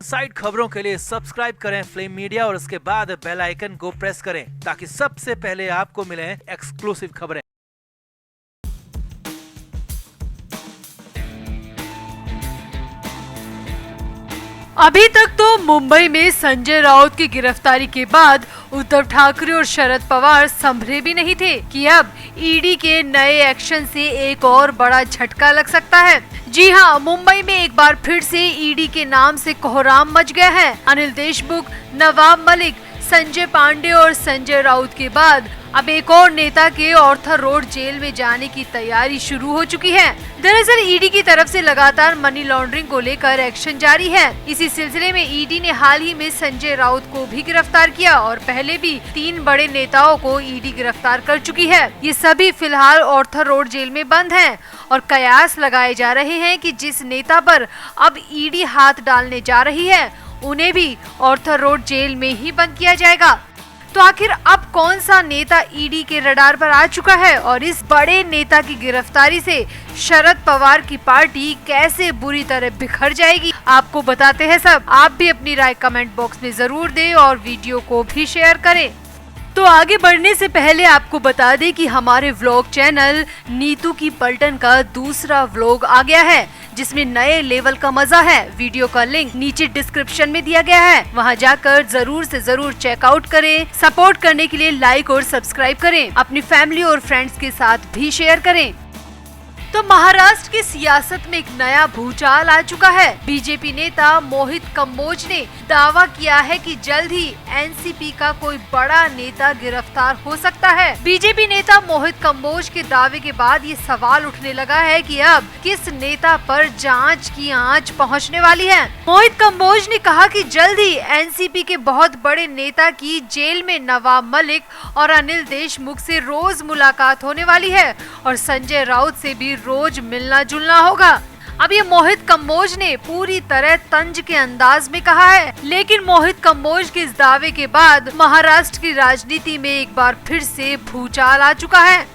Side खबरों के लिए सब्सक्राइब करें फ्लेम मीडिया और उसके बाद बेल आइकन को प्रेस करें ताकि सबसे पहले आपको मिले एक्सक्लूसिव खबरें। अभी तक तो मुंबई में संजय राउत की गिरफ्तारी के बाद उद्धव ठाकरे और शरद पवार संभले भी नहीं थे कि अब ईडी के नए एक्शन से एक और बड़ा झटका लग सकता है। जी हां, मुंबई में एक बार फिर से ईडी के नाम से कोहराम मच गया है। अनिल देशमुख, नवाब मलिक, संजय पांडे और संजय राउत के बाद अब एक और नेता के ऑर्थर रोड जेल में जाने की तैयारी शुरू हो चुकी है। दरअसल ईडी की तरफ से लगातार मनी लॉन्ड्रिंग को लेकर एक्शन जारी है। इसी सिलसिले में ईडी ने हाल ही में संजय राउत को भी गिरफ्तार किया और पहले भी 3 बड़े नेताओं को ईडी गिरफ्तार कर चुकी है। ये सभी फिलहाल ऑर्थर रोड जेल में बंद हैं और कयास लगाए जा रहे हैं कि जिस नेता पर अब ईडी हाथ डालने जा रही है उन्हें भी ऑर्थर रोड जेल में ही बंद किया जाएगा। तो आखिर अब कौन सा नेता ईडी के रडार पर आ चुका है और इस बड़े नेता की गिरफ्तारी से शरद पवार की पार्टी कैसे बुरी तरह बिखर जाएगी, आपको बताते हैं सब। आप भी अपनी राय कमेंट बॉक्स में जरूर दें और वीडियो को भी शेयर करें। तो आगे बढ़ने से पहले आपको बता दें कि हमारे व्लॉग चैनल नीतू की पलटन का दूसरा व्लॉग आ गया है जिसमें नए लेवल का मजा है। वीडियो का लिंक नीचे डिस्क्रिप्शन में दिया गया है, वहां जाकर जरूर से जरूर चेकआउट करें। सपोर्ट करने के लिए लाइक और सब्सक्राइब करें, अपनी फैमिली और फ्रेंड्स के साथ भी शेयर करें। तो महाराष्ट्र की सियासत में एक नया भूचाल आ चुका है। बीजेपी नेता मोहित कंबोज ने दावा किया है कि जल्द ही एनसीपी का कोई बड़ा नेता गिरफ्तार हो सकता है। बीजेपी नेता मोहित कंबोज के दावे के बाद ये सवाल उठने लगा है कि अब किस नेता पर जांच की आंच पहुंचने वाली है। मोहित कंबोज ने कहा कि जल्द ही एनसीपी के बहुत बड़े नेता की जेल में नवाब मलिक और अनिल देशमुख से रोज मुलाकात होने वाली है और संजय राउत से भी रोज मिलना जुलना होगा। अब ये मोहित कंबोज ने पूरी तरह तंज के अंदाज में कहा है, लेकिन मोहित कंबोज के इस दावे के बाद महाराष्ट्र की राजनीति में एक बार फिर से भूचाल आ चुका है।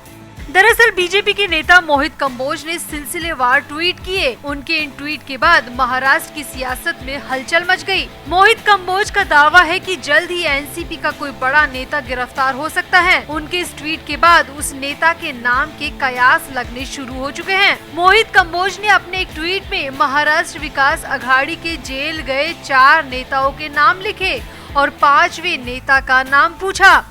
दरअसल बीजेपी के नेता मोहित कंबोज ने सिलसिलेवार ट्वीट किए। उनके इन ट्वीट के बाद महाराष्ट्र की सियासत में हलचल मच गई। मोहित कंबोज का दावा है कि जल्द ही एनसीपी का कोई बड़ा नेता गिरफ्तार हो सकता है। उनके इस ट्वीट के बाद उस नेता के नाम के कयास लगने शुरू हो चुके हैं। मोहित कंबोज ने अपने एक ट्वीट में महाराष्ट्र विकास अघाड़ी के जेल गए 4 नेताओं के नाम लिखे और 5वें नेता का नाम पूछा।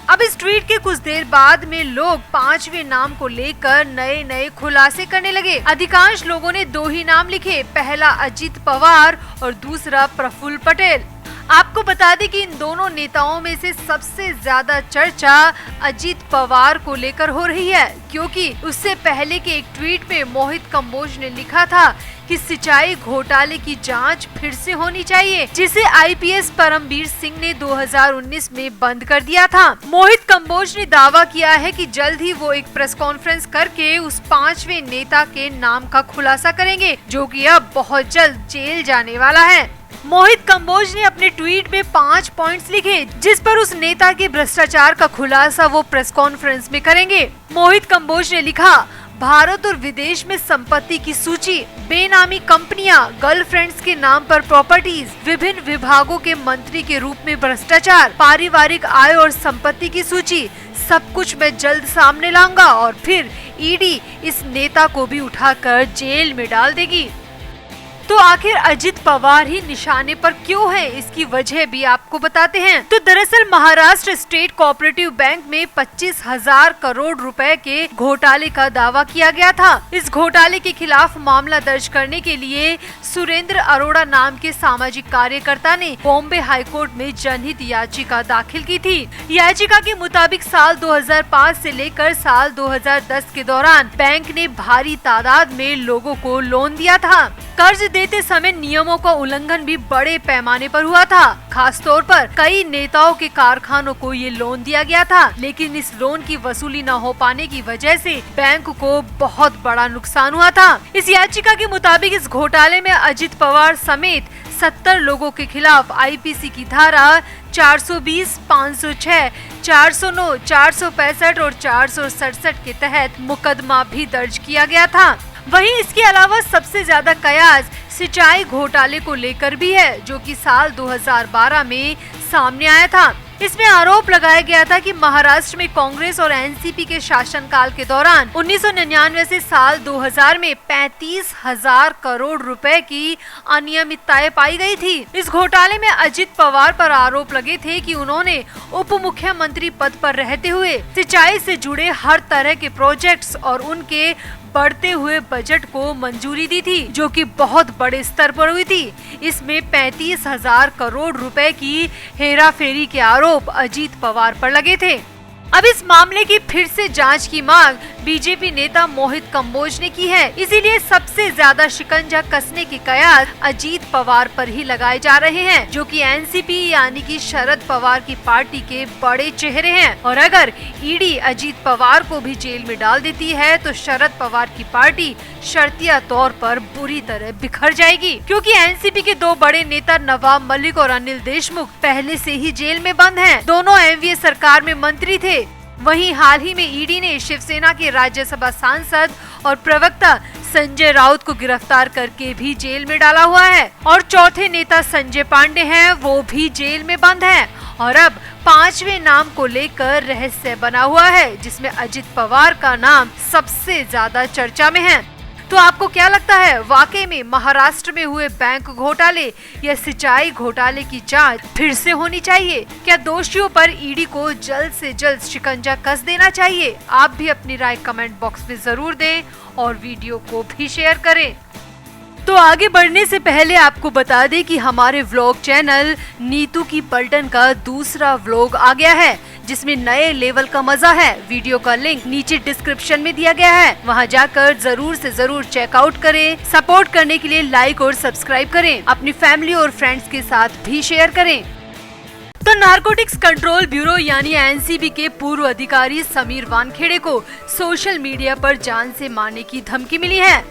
अब इस ट्वीट के कुछ देर बाद में लोग 5वें नाम को लेकर नए खुलासे करने लगे। अधिकांश लोगों ने 2 ही नाम लिखे, पहला अजित पवार और दूसरा प्रफुल्ल पटेल। आपको बता दें कि इन दोनों नेताओं में से सबसे ज्यादा चर्चा अजित पवार को लेकर हो रही है, क्योंकि उससे पहले के एक ट्वीट में मोहित कंबोज ने लिखा था कि सिंचाई घोटाले की जांच फिर से होनी चाहिए, जिसे आईपीएस परमबीर सिंह ने 2019 में बंद कर दिया था। मोहित कंबोज ने दावा किया है कि जल्द ही वो एक प्रेस कॉन्फ्रेंस करके उस 5वें नेता के नाम का खुलासा करेंगे, जो कि अब बहुत जल्द जेल जाने वाला है। मोहित कंबोज ने अपने ट्वीट में 5 पॉइंट्स लिखे, जिस पर उस नेता के भ्रष्टाचार का खुलासा वो प्रेस कॉन्फ्रेंस में करेंगे। मोहित कंबोज ने लिखा, भारत और विदेश में संपत्ति की सूची, बेनामी कंपनियां, गर्लफ्रेंड्स के नाम पर प्रॉपर्टीज, विभिन्न विभागों के मंत्री के रूप में भ्रष्टाचार, पारिवारिक आय और संपत्ति की सूची, सब कुछ मैं जल्द सामने लाऊंगा और फिर ईडी इस नेता को भी उठाकर जेल में डाल देगी। तो आखिर अजित पवार ही निशाने पर क्यों है, इसकी वजह भी आपको बताते हैं। तो दरअसल महाराष्ट्र स्टेट कोऑपरेटिव बैंक में 25,000 करोड़ रुपए के घोटाले का दावा किया गया था। इस घोटाले के खिलाफ मामला दर्ज करने के लिए सुरेंद्र अरोड़ा नाम के सामाजिक कार्यकर्ता ने बॉम्बे हाईकोर्ट में जनहित याचिका दाखिल की थी। याचिका के मुताबिक साल 2005 से लेकर साल 2010 के दौरान बैंक ने भारी तादाद में लोगों को लोन दिया था। कर्ज देते समय नियमों का उल्लंघन भी बड़े पैमाने पर हुआ था। खास तौर पर कई नेताओं के कारखानों को ये लोन दिया गया था, लेकिन इस लोन की वसूली न हो पाने की वजह से बैंक को बहुत बड़ा नुकसान हुआ था। इस याचिका के मुताबिक इस घोटाले में अजित पवार समेत 70 लोगों के खिलाफ आईपीसी की धारा 420, 506, 409, 465 और 467 के तहत मुकदमा भी दर्ज किया गया था। वहीं इसके अलावा सबसे ज्यादा कयास सिंचाई घोटाले को लेकर भी है, जो कि साल 2012 में सामने आया था। इसमें आरोप लगाया गया था कि महाराष्ट्र में कांग्रेस और एनसीपी के शासनकाल के दौरान 1999 से साल 2000 में 35,000 करोड़ रुपए की अनियमितताएं पाई गई थी। इस घोटाले में अजित पवार पर आरोप लगे थे कि उन्होंने उप मुख्यमंत्री पद पर रहते हुए सिंचाई से जुड़े हर तरह के प्रोजेक्ट्स और उनके बढ़ते हुए बजट को मंजूरी दी थी, जो कि बहुत बड़े स्तर पर हुई थी। इसमें 35,000 करोड़ रुपए की हेराफेरी के आरोप अजित पवार पर लगे थे। अब इस मामले की फिर से जांच की मांग बीजेपी नेता मोहित कंबोज ने की है। इसीलिए सबसे ज्यादा शिकंजा कसने की कयास अजित पवार पर ही लगाए जा रहे हैं, जो कि एनसीपी यानी कि शरद पवार की पार्टी के बड़े चेहरे हैं। और अगर ईडी अजित पवार को भी जेल में डाल देती है तो शरद पवार की पार्टी शर्तिया तौर पर बुरी तरह बिखर जाएगी, क्योंकि एनसीपी के दो बड़े नेता नवाब मलिक और अनिल देशमुख पहले से ही जेल में बंद हैं। दोनों एमवीए सरकार में मंत्री थे। वहीं हाल ही में ईडी ने शिवसेना के राज्यसभा सांसद और प्रवक्ता संजय राउत को गिरफ्तार करके भी जेल में डाला हुआ है। और चौथे नेता संजय पांडे हैं, वो भी जेल में बंद हैं। और अब पांचवें नाम को लेकर रहस्य बना हुआ है, जिसमें अजित पवार का नाम सबसे ज्यादा चर्चा में है। तो आपको क्या लगता है, वाकई में महाराष्ट्र में हुए बैंक घोटाले या सिंचाई घोटाले की जांच फिर से होनी चाहिए? क्या दोषियों पर ईडी को जल्द से जल्द शिकंजा कस देना चाहिए? आप भी अपनी राय कमेंट बॉक्स में जरूर दें और वीडियो को भी शेयर करें। तो आगे बढ़ने से पहले आपको बता दें कि हमारे व्लॉग चैनल नीतू की पलटन का दूसरा व्लॉग आ गया है, जिसमें नए लेवल का मजा है। वीडियो का लिंक नीचे डिस्क्रिप्शन में दिया गया है, वहां जाकर जरूर से जरूर चेकआउट करें। सपोर्ट करने के लिए लाइक और सब्सक्राइब करें। अपनी फैमिली और फ्रेंड्स के साथ भी शेयर करें। तो नारकोटिक्स कंट्रोल ब्यूरो यानी एनसीबी के पूर्व अधिकारी समीर वानखेड़े को सोशल मीडिया पर जान से मारने की धमकी मिली है।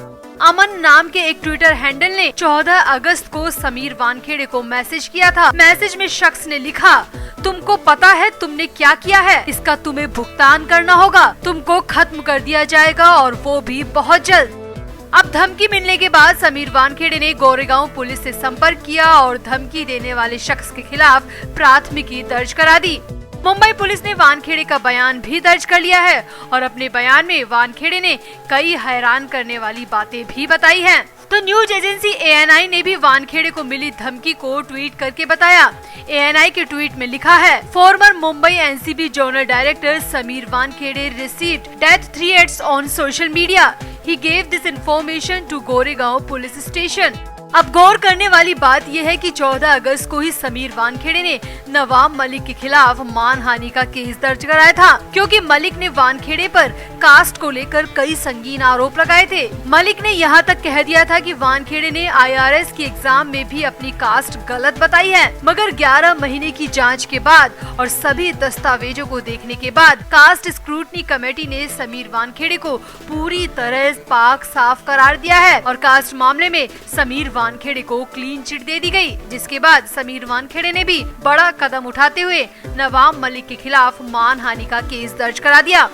अमन नाम के एक ट्विटर हैंडल ने 14 अगस्त को समीर वानखेड़े को मैसेज किया था। मैसेज में शख्स ने लिखा, तुमको पता है तुमने क्या किया है, इसका तुम्हें भुगतान करना होगा। तुमको खत्म कर दिया जाएगा और वो भी बहुत जल्द। अब धमकी मिलने के बाद समीर वानखेड़े ने गोरेगांव पुलिस से संपर्क किया और धमकी देने वाले शख्स के खिलाफ प्राथमिकी दर्ज करा दी। मुंबई पुलिस ने वानखेड़े का बयान भी दर्ज कर लिया है और अपने बयान में वानखेड़े ने कई हैरान करने वाली बातें भी बताई हैं। तो न्यूज एजेंसी एएनआई ने भी वानखेड़े को मिली धमकी को ट्वीट करके बताया। एएनआई के ट्वीट में लिखा है, former Mumbai NCB zonal director Sameer Wankhede received death threats on social media. He gave this information to Goregaon police station. अब गौर करने वाली बात यह है कि 14 अगस्त को ही समीर वानखेड़े ने नवाब मलिक के खिलाफ मानहानि का केस दर्ज कराया था, क्योंकि मलिक ने वानखेड़े पर कास्ट को लेकर कई संगीन आरोप लगाए थे। मलिक ने यहाँ तक कह दिया था कि वानखेड़े ने आईआरएस की एग्जाम में भी अपनी कास्ट गलत बताई है, मगर 11 महीने की जांच के बाद और सभी दस्तावेजों को देखने के बाद कास्ट स्क्रूटनी कमेटी ने समीर वानखेड़े को पूरी तरह पाक साफ करार दिया है और कास्ट मामले में समीर वानखेड़े को क्लीन चिट दे दी गई, जिसके बाद समीर वानखेड़े ने भी बड़ा कदम उठाते हुए नवाब मलिक के खिलाफ मानहानि का केस दर्ज करा दिया।